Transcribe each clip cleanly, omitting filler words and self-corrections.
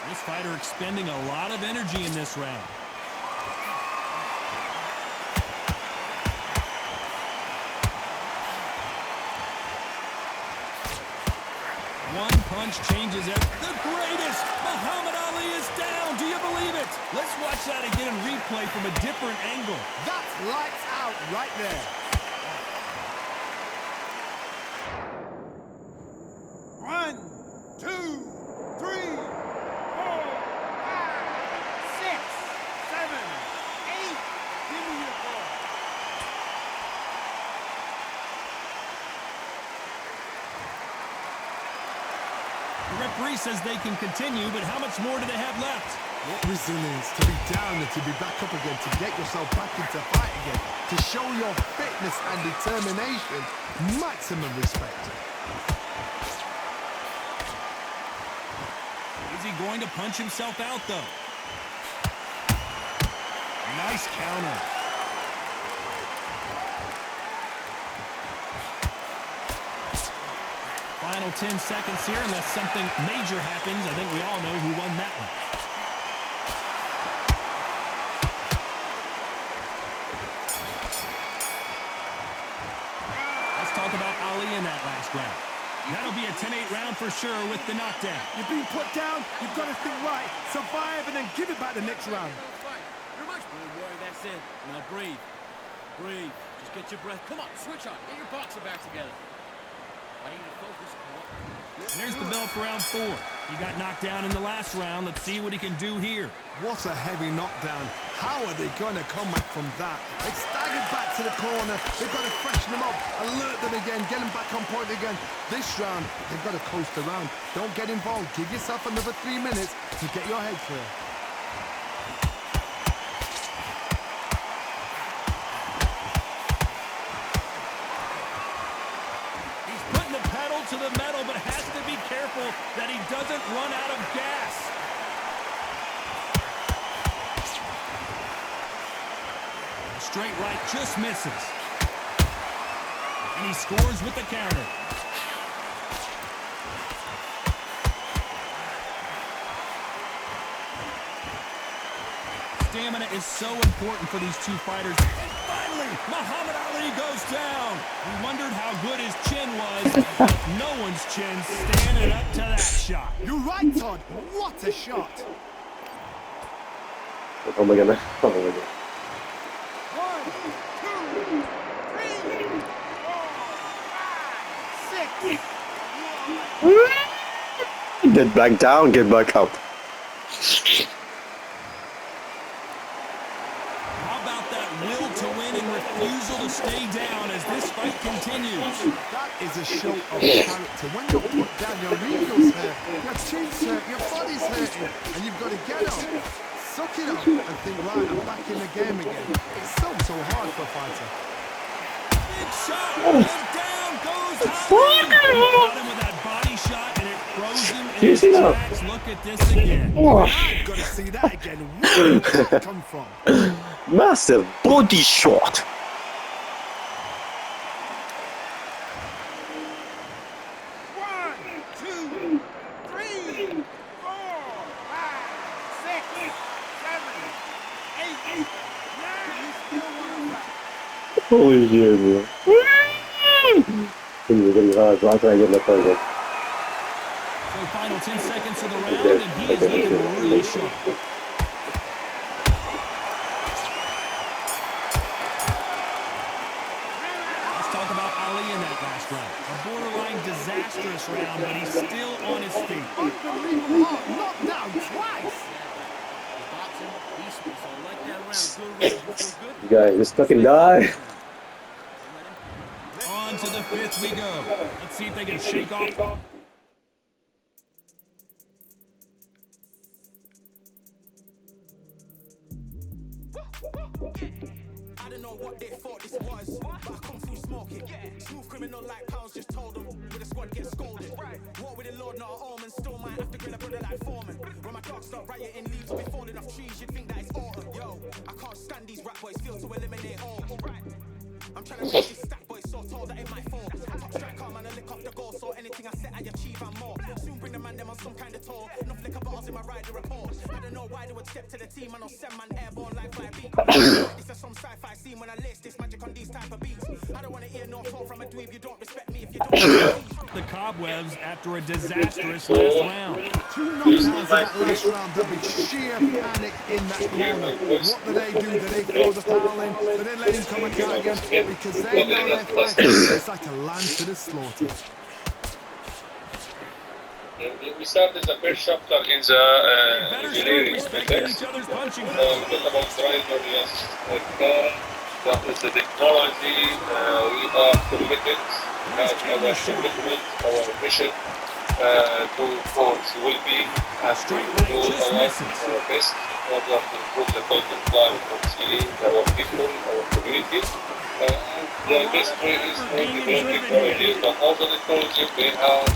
This fighter expending a lot of energy in this round. One punch changes it. The greatest! Muhammad Ali is down! Do you believe it? Let's watch that again in replay from a different angle. That's lights out right there. One, two, three, 4, 5, 6, 7, 8. Give me your ball. The referee says they can continue, but how much more do they have left? What resilience to be down and to be back up again, to get yourself back into fight again, to show your fitness and determination. Maximum respect. Is he going to punch himself out, though? Nice counter. Final 10 seconds here, unless something major happens. I think we all know who won that one. Let's talk about Ali in that last round. That'll be a 10-8 round for sure with the knockdown. You're being put down, you've got to think right, survive, and then give it back the next round. Don't worry, that's it. Now breathe. Breathe. Just get your breath. Come on, switch on. Get your boxing back together. I need to focus. There's the bell for round 4. He got knocked down in the last round. Let's see what he can do here. What a heavy knockdown. How are they going to come back from that? They staggered back to the corner. They've got to freshen them up, alert them again, get them back on point again. This round, they've got to coast around. Don't get involved. Give yourself another 3 minutes to get your head clear. To the metal, but has to be careful that he doesn't run out of gas. Straight right just misses. And he scores with the counter. Stamina is so important for these two fighters. And finally, Muhammad Ali goes down. We wondered how good his chin was, but no one's chin standing up to that shot. You're right, Todd. What a shot. Oh my god. Oh my god. 1, 2, 3, 4, 5, 6. Get back down, get back up. Refusal to stay down as this fight continues. That is a show of character. When you're put down, your ego's hurt, your chin's hurt, your body's hurting, and you've got to get up, suck it up, and think, right, I'm back in the game again. It's so hard for a fighter. Big shot, and down goes Ali. Got him with that body shot, and it froze him in his tracks. Look at this again. I've got to see that again. Where did that come from? Massive body shot. 1, 2, 3, 4, 5, 6, 7, 8, 9. Holy shit, man. So final 10 seconds of the round, and he is looking really sharp. A borderline disastrous round, but he's still on his feet. Unbelievable hard knockdown twice. You guys just fucking die. On to the 5th we go. Let's see if they can shake off. I don't know what they thought this was, but I come through smoking. Smooth criminal like pounds, just told them with a squad get scolded. War with the Lord, not an omen. Still might have to grill a brother like Foreman. When my dogs start rioting, leaves will be falling off trees. You'd think that it's autumn. Yo, I can't stand these rap boys, feel to eliminate all. I'm trying to make these stack boys so tall that it might fall. Top striker, man, I lick off the goal, so anything I set, I achieve and more. Soon bring the man them on some kind of tour. Enough liquor bottles in my rider report. I don't know why they would step to the team. I know send man airborne like 5 beat. This is some sci-fi scene when I list this magic on these type of beats. I don't want to hear no phone from a dweeb. You don't respect me if you don't. The cobwebs after a disastrous last round. Two knockdowns in that last round. There'll be sheer panic in that corner. What do they do? Do they throw the foul in? Do they let him come back out again? Because they know they're fighting. It's like a lamb to the slaughter. We started the first chapter in the engineering context. Each other's punching We talk about driverless car, that is the technology. We are committed, as our commitment, our mission will be as to do our best in order to improve the quality of life of our people, our community. And the best way is through the technology, but also the technology may have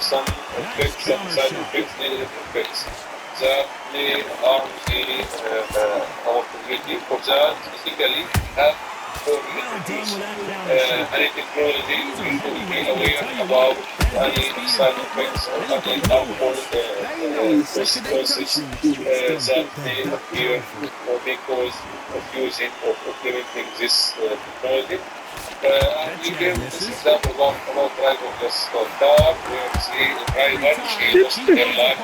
some effects, some side effects, negative effects that may harm our community. For that, basically, have for introduce any technology, we should be aware about any side effects or any harmful consequences that may appear or may cause of using or implementing this technology. And we give this example about driverless car, where the driver she lost their life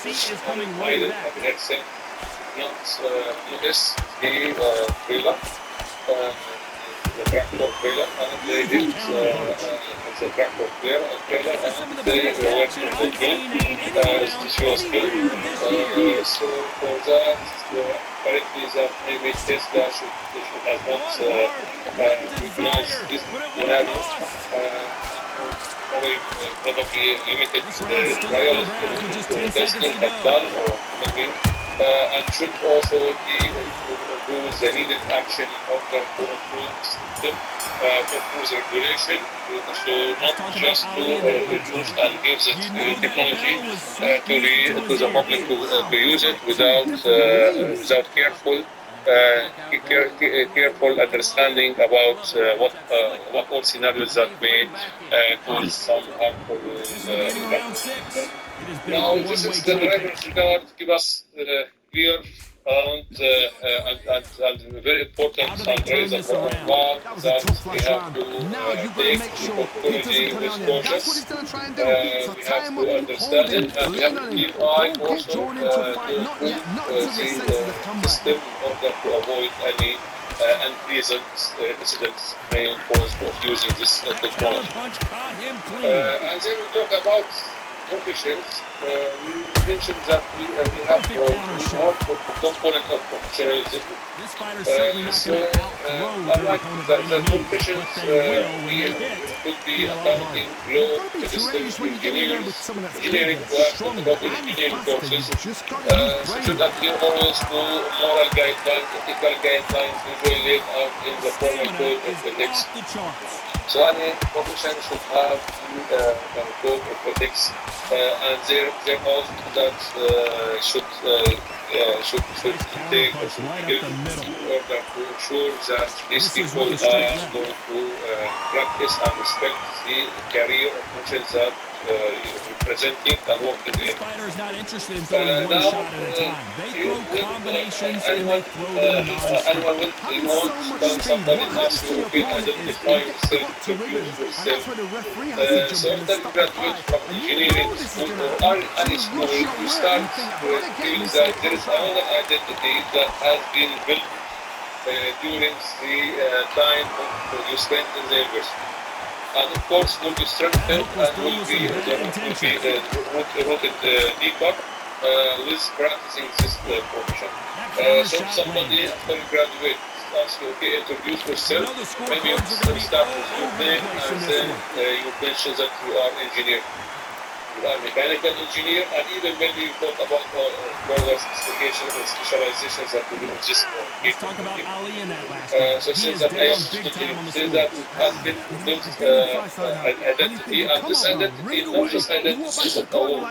because idle and accident not notice the trailer, the tractor trailer, and they did the tractor trailer, and they went to the game. She was killed. So for that, apparently that maybe Tesla should have not recognized this scenario. Probably limited trials to testing have done, or maybe, and should also do the needed action in order to improve the system, to improve the regulation, so not just to reduce and give the technology to the public to use it without careful understanding about what all scenarios that may cause some harmful impact. Now, this is the driver's regard give us clear and very important and raise a problem that we have to take opportunity with caution. We have to understand it, and we have to keep eye also to see the system in order to avoid any unpleasant incidents may cause of using this technology. And then we talk about professions. We mentioned that we have more component of professionalism. Unlike the professions, we could be accounting, law, medicine, engineering work, engineering courses. So that we always do moral guidelines, ethical guidelines, usually laid out in the formal code of ethics. So any profession should have code of ethics, and their oath that should take or should give in order to ensure that these people are going to practice and respect the career or professions that representing and working in. Fighter's not interested in throwing one shot at a time. They throw combinations and they throw them non-stop. Anyone will somebody has to be identifying self-self. So after you graduate from engineering school or any school, you start feeling that there is another identity that has been built during the time you spent in the university. And of course, will be strengthened and will be rooted deeper with practicing this profession. So somebody after you graduate starts to introduce yourself, maybe you start with your name and then you mention that you are engineer. You are mechanical engineer, and even maybe you talk about further specifications and specializations that will exist for people. So since that I am studying, since that has been built an identity, and this identity is not just identity of our own,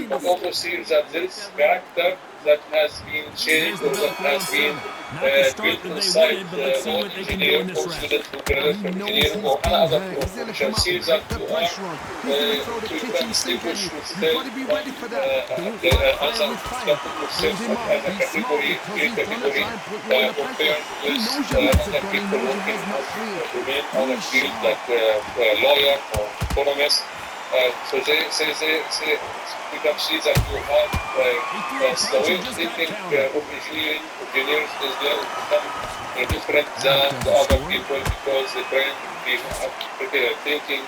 but also seems that there is character that has been changed or that has been built inside one engineer or student who graduates from engineering or another profession. Seems that you are again, push Kenny. will You've still got to be ready for that. Don't the fight fire answer with fire. that will Hold serve him off. as a Be smart category, because green he's going to category, try and put you under pressure. compared He with knows your legs are other gone. He people knows your working head's not clear. in Be other fields sharp. like lawyer or economist. So they pick up seeds that you have. That's the way of thinking of engineers is they become different than the other people because they try to be critical thinking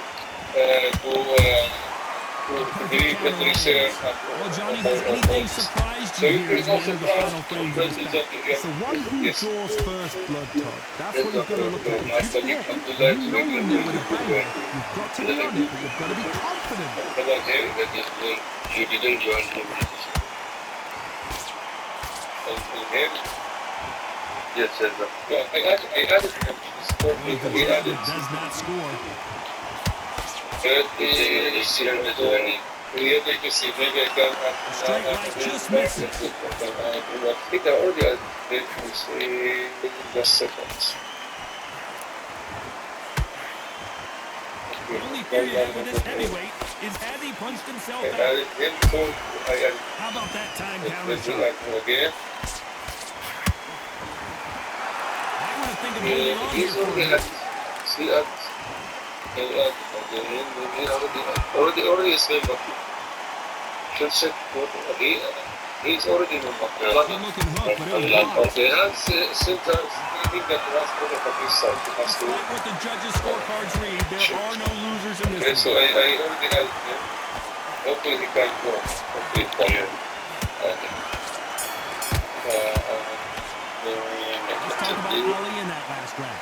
to believe in research Well, Johnny, has anything surprised so you if here there as is we no enter the surprise, final frames of then this is battle? that It's the one who yes, draws first blood, Todd. That's what you've got to look at. If nice you that you score, can do and that. you know when you're with a banger, you've got to be on it, but you've got to be confident. طبعا هي جديدين جوان الهيم yes yes I added him to the sport Well, the we jab added that does not score. created to see maybe I can Straight right just misses. I think I already did just seconds. The only fear you have with this heavyweight is has he punched himself I out? added him so I added How about that time counter this shot? again. I want to think of holding on here He's for a already bit. see already is member. Should check he's already member. Good looking hook, but it was blocked. Okay, that's sometimes I think that that's one of the big side. Despite what the judges' scorecards read, there are no losers in Okay, this so one. I already had him. Hopefully he can go. Hopefully he can. Let's talk about Ali in that last round.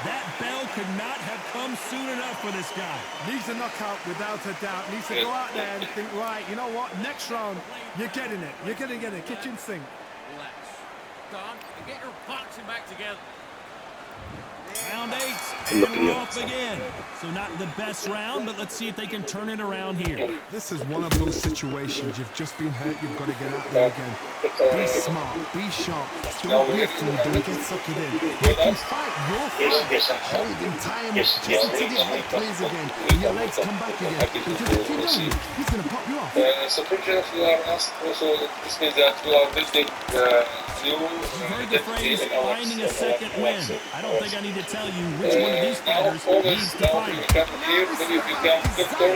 That bell could not have come soon enough for this guy. Needs a knockout without a doubt. Needs to go out there and think, right, you know what? Next round, you're getting it. You're going to get a kitchen sink. Relax. Don, get your boxing back together. Round 8, and we're off again. So not the best round, but let's see if they can turn it around here. This is one of those situations. You've just been hurt. You've got to get out there again. Be smart. Be sharp. Don't be a fool. Don't get sucked in. You can fight your fight. Hold him, tie him up. Just until your head clears again and your legs come back again. Because if you don't, he's going to pop you off. So fortunately you are asked also, this means that you are building new You've heard the phrase, finding a second win. I don't think I need to tell you which one of these fighters needs to now fight. you come here, then you become doctor,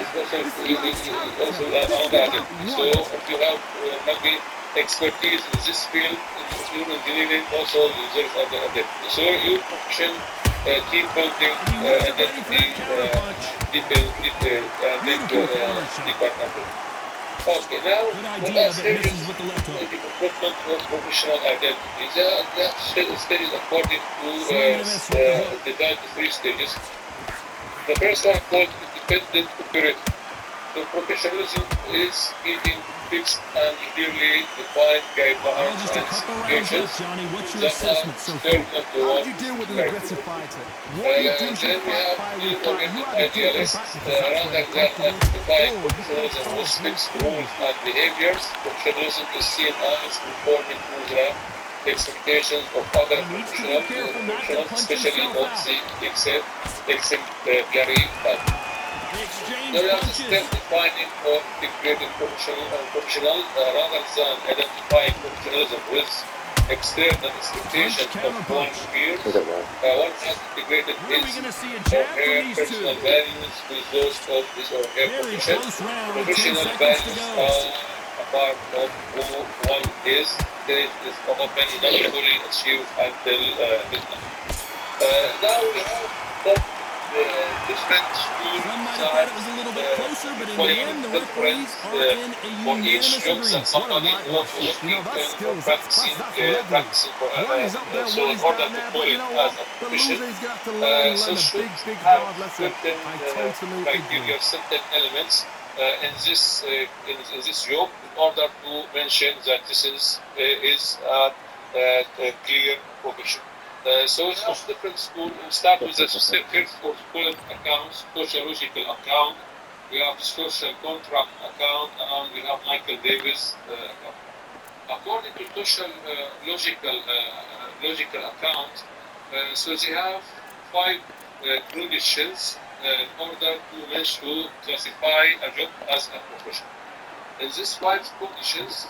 also another addict. So if you have maybe expertise in this field, in human engineering, also there's other addict. So you function team building, identity, detail, department. Okay, now let's hear the development of professional identity. That stage is according to the 3 stages. The first one called independent operator. So professionalism is giving fixed and clearly defined Well, guidelines just a and couple rounds left, situations Johnny. What's your that assessment so are far? certain to How one do you deal with an character. aggressive fighter? What you do is you Then we fight have fire the with fire. You either take them idealist, back because that's where rather they're than comfortable, identifying or you professionalism fight with forward, fixed forward. rules and behaviors. Professionalism is seen as conforming to the expectations of other He needs to be careful not to professionals, punch especially himself of out. the exemplary type. They exchange There is a punches. step defining or integrating professional rather than identifying professionalism with external expectation of one's peers. Look at that. One has integrated When are we his going to see a or jab her from these personal two? values with those of his or her Very profession. close round with 10 Professional seconds to values go. are a part of who one is. This is often not fully achieved until midnight. Now we have both different schools. Some might have thought it was a little bit closer, but in the end, the referees are in a for each unanimous looks at agreement. somebody What a who was whitewash. You know, that's skills. practicing, That's level. practicing for One is up there, so one in is order down to there, call but you it know as what? a The profession. loser is going to have to learn So a should big, have hard lesson. certain I totally criteria, agree. certain elements in this job in order to mention that this is a clear profession. So it's of different schools. We start with the first or school accounts, sociological account. We have social contract account, and we have Michael Davis account. According to social logical account, so they have 5 conditions in order to manage to classify a job as a professional. In these 5 conditions,